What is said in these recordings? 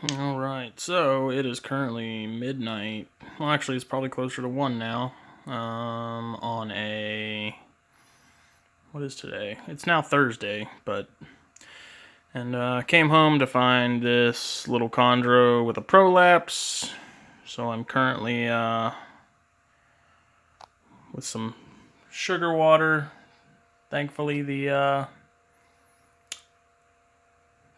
Alright, so it is currently midnight. Well, actually, it's probably closer to 1 now. On a... What is today? It's now Thursday, but... And came home to find this little chondro with a prolapse. So I'm currently with some sugar water. Thankfully, the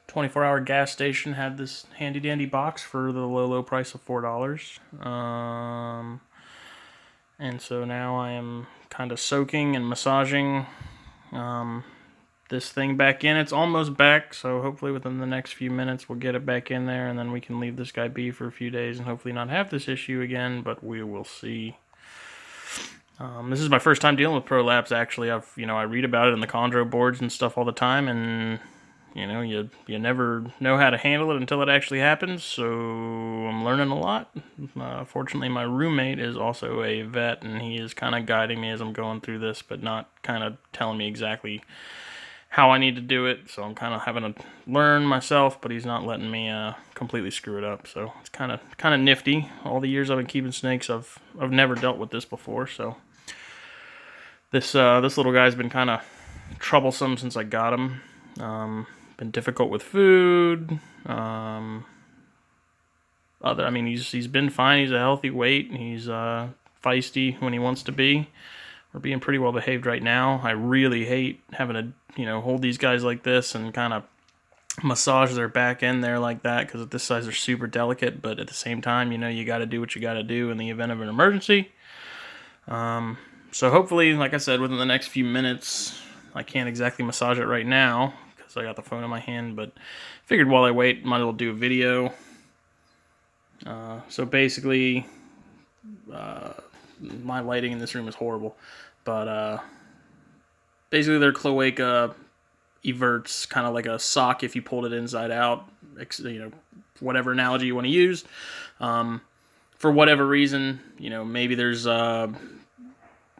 24-hour gas station had this handy-dandy box for the low price of $4. And so now I am kind of soaking and massaging this thing back in. It's almost back, so hopefully within the next few minutes we'll get it back in there, and then we can leave this guy be for a few days and hopefully not have this issue again, but we will see. This is my first time dealing with prolapse, actually. I read about it in the chondro boards and stuff all the time, and you never know how to handle it until it actually happens, so I'm learning a lot. Fortunately, my roommate is also a vet, and he is kind of guiding me as I'm going through this, but not kind of telling me exactly how I need to do it, so I'm kind of having to learn myself, but he's not letting me completely screw it up, so it's kind of nifty. All the years I've been keeping snakes, I've never dealt with this before, so this little guy's been kind of troublesome since I got him. Been difficult with food. He's been fine. He's a healthy weight. He's feisty when he wants to be. We're being pretty well behaved right now. I really hate having to hold these guys like this and kind of massage their back end there like that, because at this size they're super delicate. But at the same time, you got to do what you got to do in the event of an emergency. So hopefully, like I said, within the next few minutes. I can't exactly massage it right now because I got the phone in my hand, but figured while I wait, might as well do a video. So basically, my lighting in this room is horrible, but basically their cloaca everts, kind of like a sock if you pulled it inside out, whatever analogy you want to use. For whatever reason, maybe there's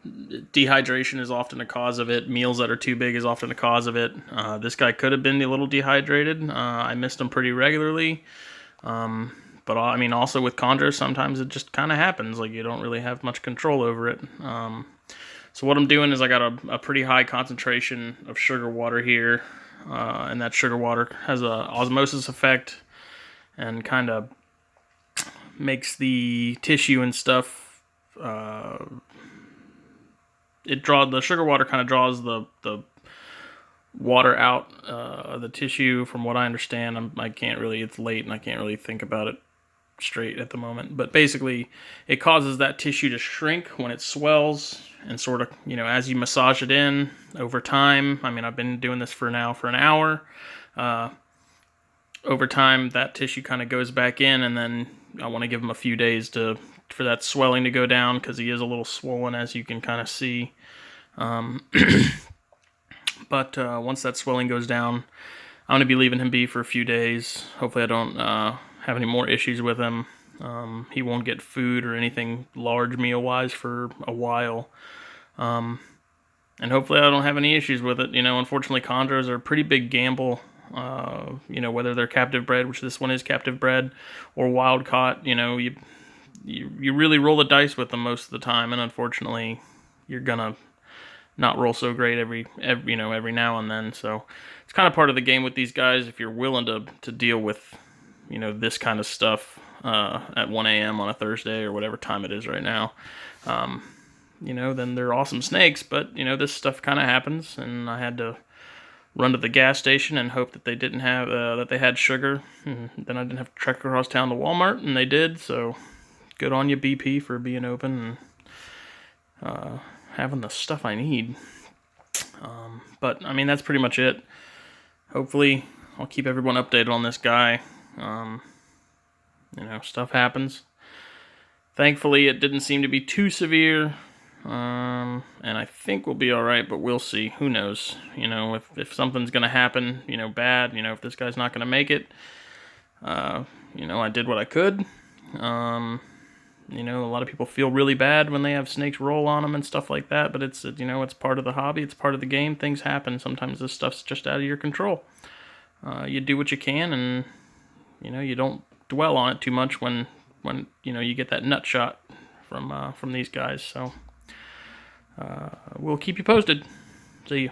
dehydration is often a cause of it. Meals that are too big is often a cause of it. This guy could have been a little dehydrated. I missed him pretty regularly. But also with chondro, sometimes it just kind of happens. Like, you don't really have much control over it. So what I'm doing is I got a pretty high concentration of sugar water here. And that sugar water has a osmosis effect and kind of makes the tissue and stuff... the sugar water kind of draws the water out of the tissue, from what I understand. It's late and I can't really think about it straight at the moment. But basically, it causes that tissue to shrink when it swells, and sort of, as you massage it in over time. I've been doing this for an hour. Over time, that tissue kind of goes back in, and then I want to give him a few days for that swelling to go down, because he is a little swollen, as you can kind of see. But once that swelling goes down, I'm going to be leaving him be for a few days. Hopefully I don't have any more issues with him. He won't get food or anything large meal-wise for a while. And hopefully I don't have any issues with it. Unfortunately, chondros are a pretty big gamble. Whether they're captive bred, which this one is captive bred, or wild caught, you really roll the dice with them most of the time, and unfortunately, you're gonna not roll so great every now and then. So it's kind of part of the game with these guys. If you're willing to deal with this kind of stuff at 1 a.m. on a Thursday or whatever time it is right now, then they're awesome snakes. But this stuff kind of happens, and I had to run to the gas station and hope that they didn't have that they had sugar, and then I didn't have to trek across town to Walmart, and they did. So good on you, BP, for being open and having the stuff I need. But that's pretty much it. Hopefully I'll keep everyone updated on this guy. Stuff happens. Thankfully it didn't seem to be too severe. And I think we'll be alright, but we'll see. Who knows? If something's gonna happen, bad, if this guy's not gonna make it, I did what I could. A lot of people feel really bad when they have snakes roll on them and stuff like that, but it's part of the hobby, it's part of the game. Things happen. Sometimes this stuff's just out of your control. You do what you can, and you don't dwell on it too much when you get that nut shot from these guys. So we'll keep you posted. See you.